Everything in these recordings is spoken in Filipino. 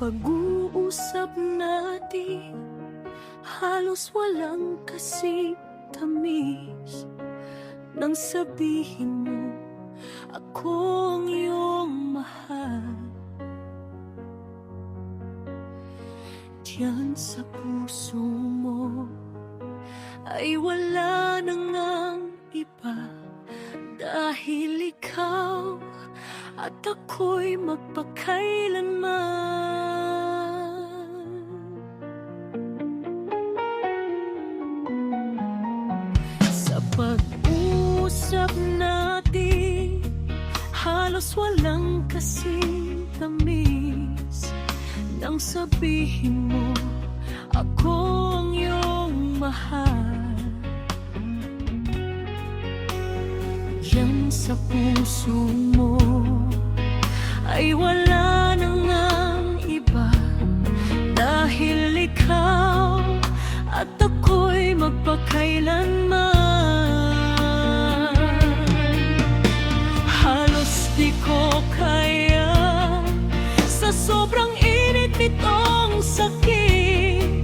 pag-uusap natin halos walang kasing tamis. Nang sabihin mo ako ang iyong mahal, diyan sa puso mo ay wala nang ang iba, dahil ikaw at ako'y magpakailanman. Sa pag-usap natin halos walang kasing tamis. Nang sabihin mo ako ang iyong mahal, diyan sa puso mo ay wala nang ang iba, dahil ikaw at ako'y magpakailanman. Halos di ko kaya sa sobrang init nitong sakit,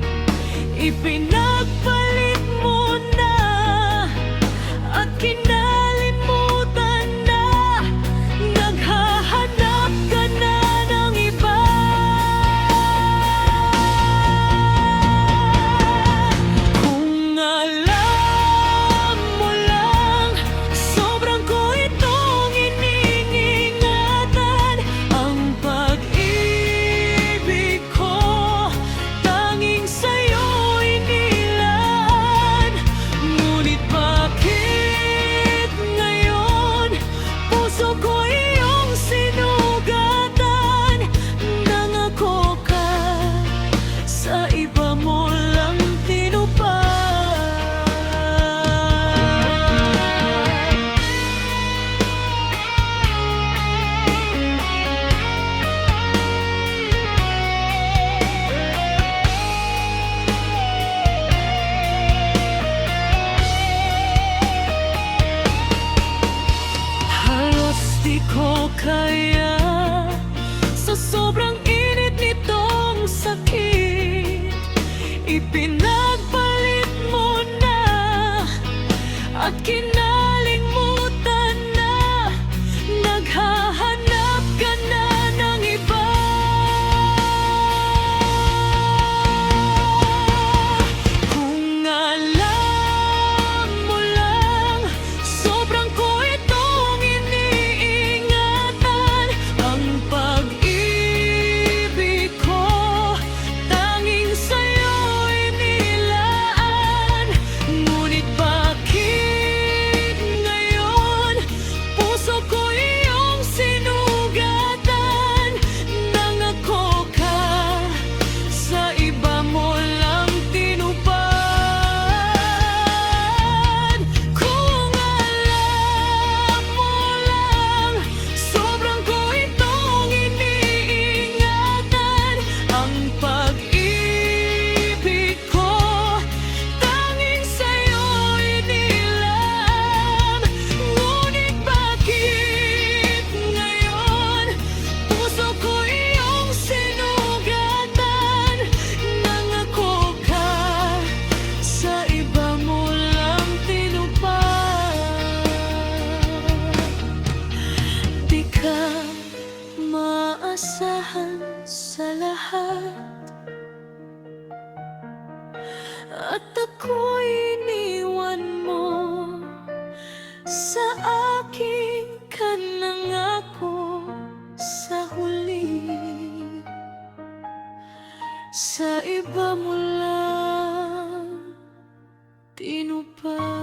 ipinagpalit mo na at kinalimutan na. Naghahanap ka na ng iba. Kung alam mo lang, sobrang ko itong iniingatan. Ang pag-ibig ko tanging sa'yo inilaan. Ngunit bakit ngayon puso ko iyong sinugatan? Nangako ka, sa iba mo lang tinupad. Halos di ko kaya sa sobrang init nitong sakit, ipinagpalit mo na at kinalimutan na. Naghahanap ka na ng iba. Kung alam mo lang, sobrang ko itong iniingatan. Ang pag-ibig ko tanging sa'yo inilaan. Ngunit bakit ngayon puso ko iyong sinugatan? Nangako ka, sa iba mo lang tinupad. Kung alam mo lang, sobrang ko itong iniingatan. Ang pag-ibig ko tanging sa'yo inilaan. Ngunit bakit ngayon puso ko iyong sinugatan? Nangako ka, sa iba mo lang tinupad. Di ka maasahan sa lahat, at ako'y iniwan mo. Sa akin ka nangako sa huli, sa iba mo lang tinupad.